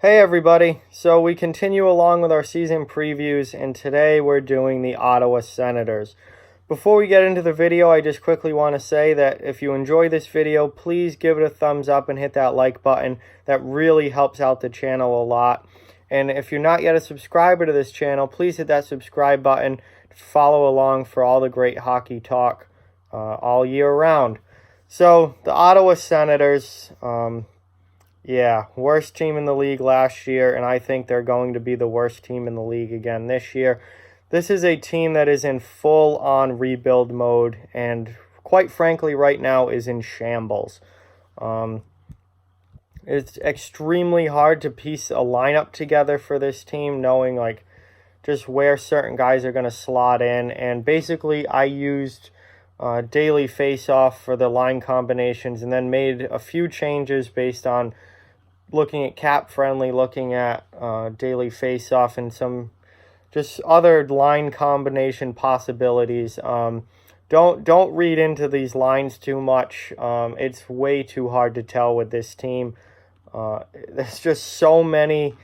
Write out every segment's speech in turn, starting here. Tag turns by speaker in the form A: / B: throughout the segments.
A: Hey everybody, so we continue along with our season previews, and today we're doing the Ottawa Senators. Before we get into the video, I just quickly want to say that if you enjoy this video, please give it a thumbs up and hit that like button. That really helps out the channel a lot. And if you're not yet a subscriber to this channel, please hit that subscribe button to follow along for all the great hockey talk all year round. So, the Ottawa Senators, worst team in the league last year, and I think they're going to be the worst team in the league again this year. This is a team that is in full-on rebuild mode, and quite frankly, right now is in shambles. It's extremely hard to piece a lineup together for this team, knowing just where certain guys are going to slot in. And basically, I used daily face-off for the line combinations, and then made a few changes based on looking at cap friendly, looking at daily face-off, and some just other line combination possibilities. Don't read into these lines too much. It's way too hard to tell with this team. There's just so many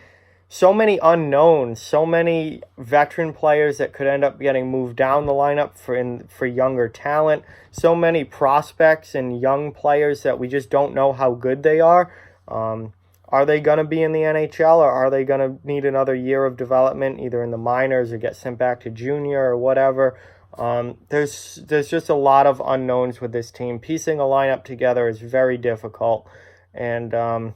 A: unknowns, so many veteran players that could end up getting moved down the lineup for younger talent, so many prospects and young players that we just don't know how good they are. Are they going to be in the NHL, or are they going to need another year of development, either in the minors or get sent back to junior or whatever? There's just a lot of unknowns with this team. Piecing a lineup together is very difficult, and no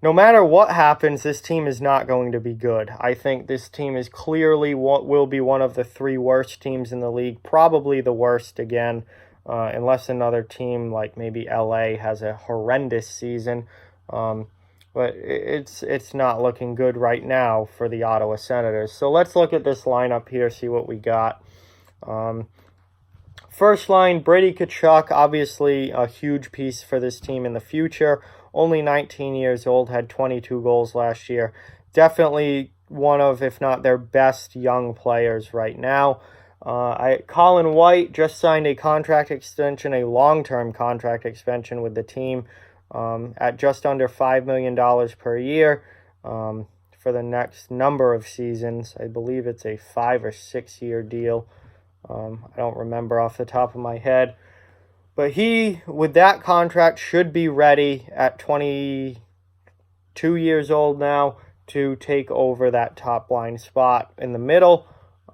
A: matter what happens, this team is not going to be good. I think this team is clearly will be one of the three worst teams in the league, probably the worst again, unless another team like maybe LA has a horrendous season. But it's not looking good right now for the Ottawa Senators. So let's look at this lineup here, see what we got. First line, Brady Tkachuk, obviously a huge piece for this team in the future. Only 19 years old, had 22 goals last year. Definitely one of, if not their best young players right now. Colin White just signed a contract extension, a long-term contract extension with the team, at just under $5 million per year for the next number of seasons. I believe it's a 5 or 6 year deal. I don't remember off the top of my head. But he, with that contract, should be ready at 22 years old now to take over that top line spot in the middle,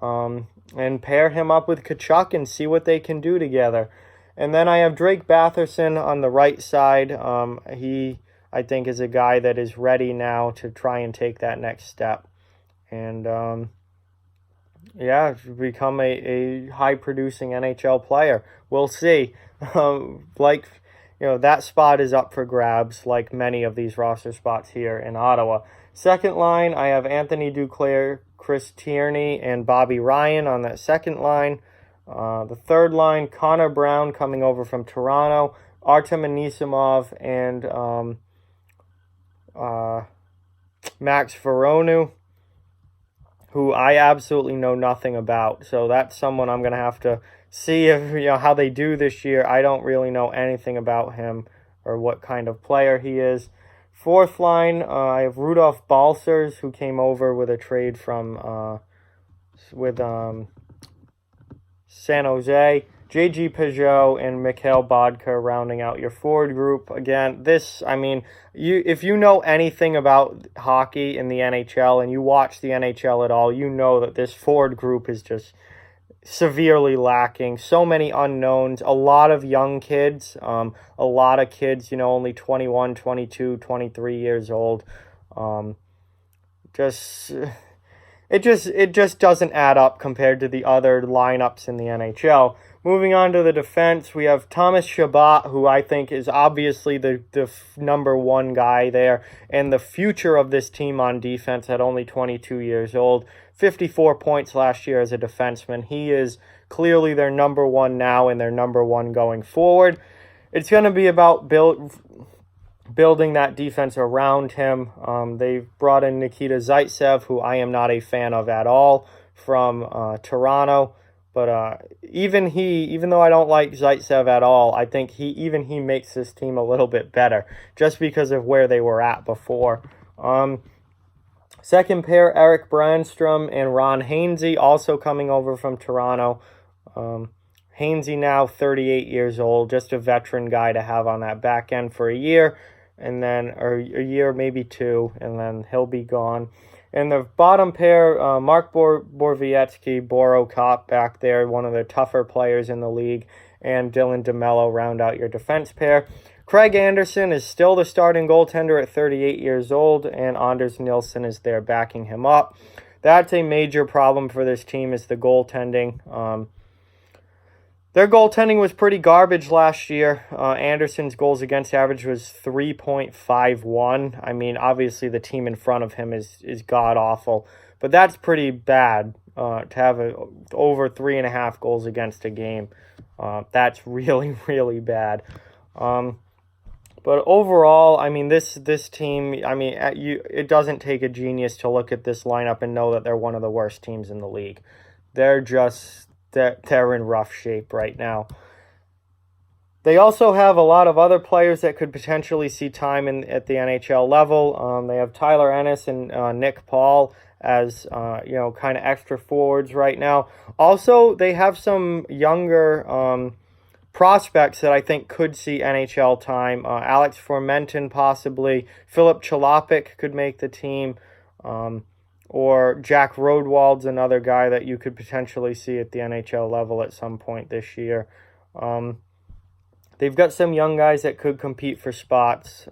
A: and pair him up with Tkachuk and see what they can do together. And then I have Drake Batherson on the right side. He, I think, is a guy that is ready now to try and take that next step. And, become a high-producing NHL player. We'll see. That spot is up for grabs, like many of these roster spots here in Ottawa. Second line, I have Anthony Duclair, Chris Tierney, and Bobby Ryan on that second line. The third line, Connor Brown coming over from Toronto, Artem Anisimov, and Max Veronu, who I absolutely know nothing about. So that's someone I'm going to have to see if how they do this year. I don't really know anything about him or what kind of player he is. Fourth line, I have Rudolph Balcers, who came over with a trade from San Jose, J.G. Peugeot, and Mikhail Bodka rounding out your forward group. Again, if you know anything about hockey in the NHL and you watch the NHL at all, you know that this forward group is just severely lacking. So many unknowns, a lot of young kids, a lot of kids, only 21, 22, 23 years old. It just doesn't add up compared to the other lineups in the NHL. Moving on to the defense, we have Thomas Chabot, who I think is obviously the number one guy there, and the future of this team on defense at only 22 years old. 54 points last year as a defenseman. He is clearly their number one now and their number one going forward. It's going to be about building that defense around him. They've brought in Nikita Zaitsev, who I am not a fan of at all, from Toronto. But even though I don't like Zaitsev at all, I think he makes this team a little bit better just because of where they were at before. Second pair, Eric Brandstrom and Ron Hainsey, also coming over from Toronto. Hainsey now 38 years old, just a veteran guy to have on that back end for a year, or a year, maybe two, and then he'll be gone. And the bottom pair, Mark Borowiecki, Boro Cop back there, one of the tougher players in the league, and Dylan DeMello round out your defense pair. Craig Anderson is still the starting goaltender at 38 years old, and Anders Nilsson is there backing him up. That's a major problem for this team, is the goaltending. Their goaltending was pretty garbage last year. Anderson's goals against average was 3.51. I mean, obviously the team in front of him is god-awful, but that's pretty bad to have over 3.5 goals against a game. That's really, really bad. But overall, I mean, this team, I mean, it doesn't take a genius to look at this lineup and know that they're one of the worst teams in the league. They're in rough shape right now. They also have a lot of other players that could potentially see time at the NHL level. They have Tyler Ennis and Nick Paul as kind of extra forwards right now. Also, they have some younger prospects that I think could see NHL time. Alex Formenton possibly. Philip Chalopik could make the team. Or Jack Rodwald's another guy that you could potentially see at the NHL level at some point this year. They've got some young guys that could compete for spots.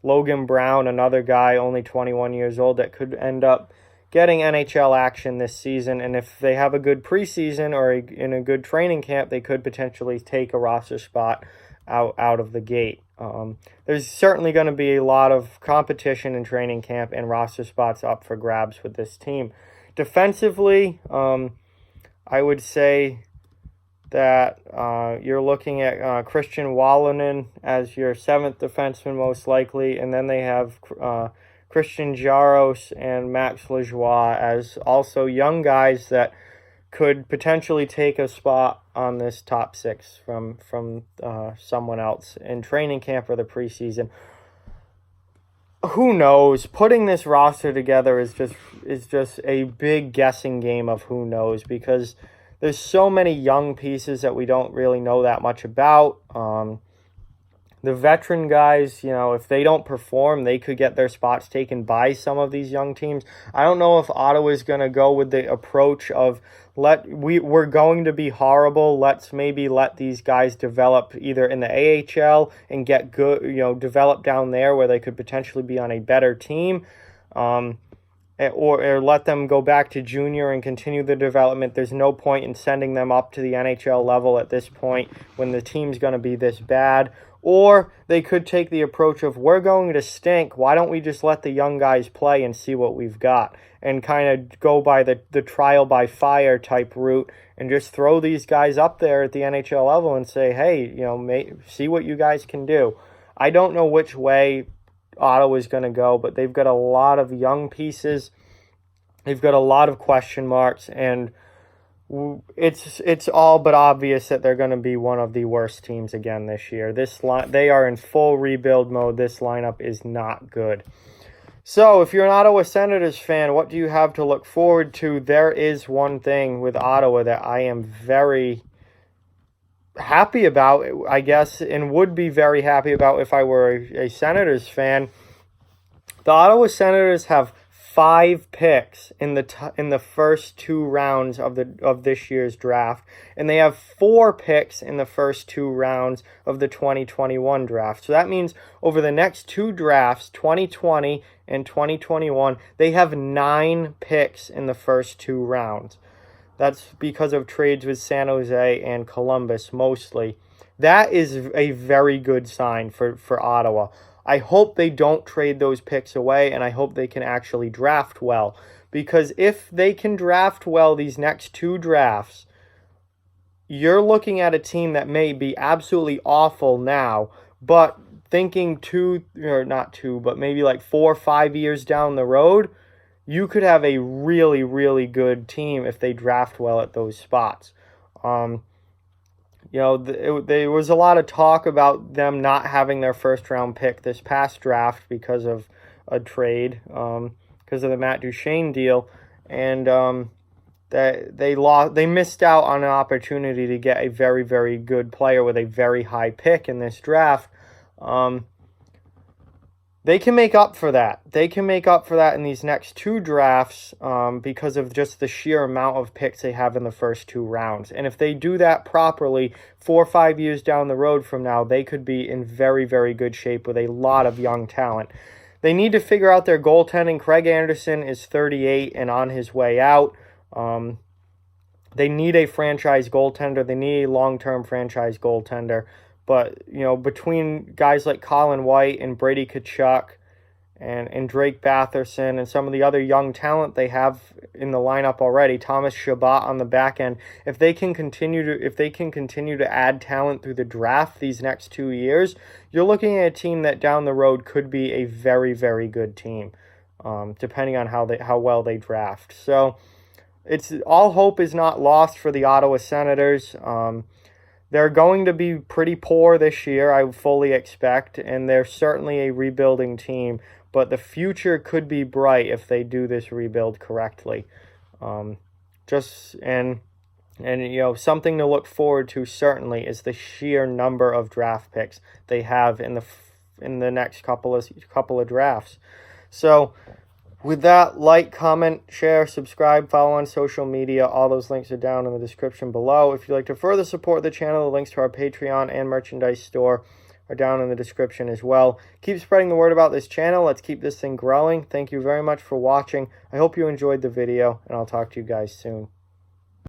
A: Logan Brown, another guy, only 21 years old, that could end up getting NHL action this season. And if they have a good preseason or in a good training camp, they could potentially take a roster spot out of the gate. There's certainly going to be a lot of competition in training camp and roster spots up for grabs with this team. Defensively, I would say that you're looking at Christian Wallinen as your seventh defenseman most likely, and then they have Christian Jaros and Max Lajoie as also young guys that could potentially take a spot on this top six from someone else in training camp or the preseason. Who knows? Putting this roster together is just a big guessing game of who knows, because there's so many young pieces that we don't really know that much about. The veteran guys, if they don't perform, they could get their spots taken by some of these young teams. I don't know if Ottawa's going to go with the approach of we're going to be horrible. Let's maybe let these guys develop either in the AHL and get good, develop down there where they could potentially be on a better team, or let them go back to junior and continue the development. There's no point in sending them up to the NHL level at this point when the team's going to be this bad. Or they could take the approach of, we're going to stink, why don't we just let the young guys play and see what we've got, and kind of go by the trial by fire type route and just throw these guys up there at the NHL level and say, hey, see what you guys can do. I don't know which way Ottawa's going to go, but they've got a lot of young pieces. They've got a lot of question marks, and it's all but obvious that they're going to be one of the worst teams again this year. They are in full rebuild mode. This lineup is not good. So if you're an Ottawa Senators fan, what do you have to look forward to? There is one thing with Ottawa that I am very happy about, I guess, and would be very happy about if I were a Senators fan. The Ottawa Senators have 5 picks in the first 2 rounds of this year's draft, and they have 4 picks in the first 2 rounds of the 2021 draft. So that means over the next 2 drafts, 2020 and 2021, they have 9 picks in the first 2 rounds. That's because of trades with San Jose and Columbus mostly. That is a very good sign for Ottawa. I hope they don't trade those picks away, and I hope they can actually draft well. Because if they can draft well these next 2 drafts, you're looking at a team that may be absolutely awful now, but thinking maybe like 4 or 5 years down the road, you could have a really, really good team if they draft well at those spots. There was a lot of talk about them not having their first round pick this past draft because of a trade, because of the Matt Duchene deal, and that they missed out on an opportunity to get a very, very good player with a very high pick in this draft. They can make up for that. They can make up for that in these next two drafts because of just the sheer amount of picks they have in the first two rounds. And if they do that properly, 4 or 5 years down the road from now, they could be in very, very good shape with a lot of young talent. They need to figure out their goaltending. Craig Anderson is 38 and on his way out. They need a franchise goaltender. They need a long-term franchise goaltender. But, between guys like Colin White and Brady Tkachuk and Drake Batherson and some of the other young talent they have in the lineup already, Thomas Chabot on the back end, if they can continue to add talent through the draft these next 2 years, you're looking at a team that down the road could be a very, very good team, depending on how well they draft. So it's all hope is not lost for the Ottawa Senators. They're going to be pretty poor this year, I fully expect, and they're certainly a rebuilding team, but the future could be bright if they do this rebuild correctly. Something to look forward to certainly is the sheer number of draft picks they have in the next couple of drafts. So, with that, like, comment, share, subscribe, follow on social media. All those links are down in the description below. If you'd like to further support the channel, the links to our Patreon and merchandise store are down in the description as well. Keep spreading the word about this channel. Let's keep this thing growing. Thank you very much for watching. I hope you enjoyed the video, and I'll talk to you guys soon.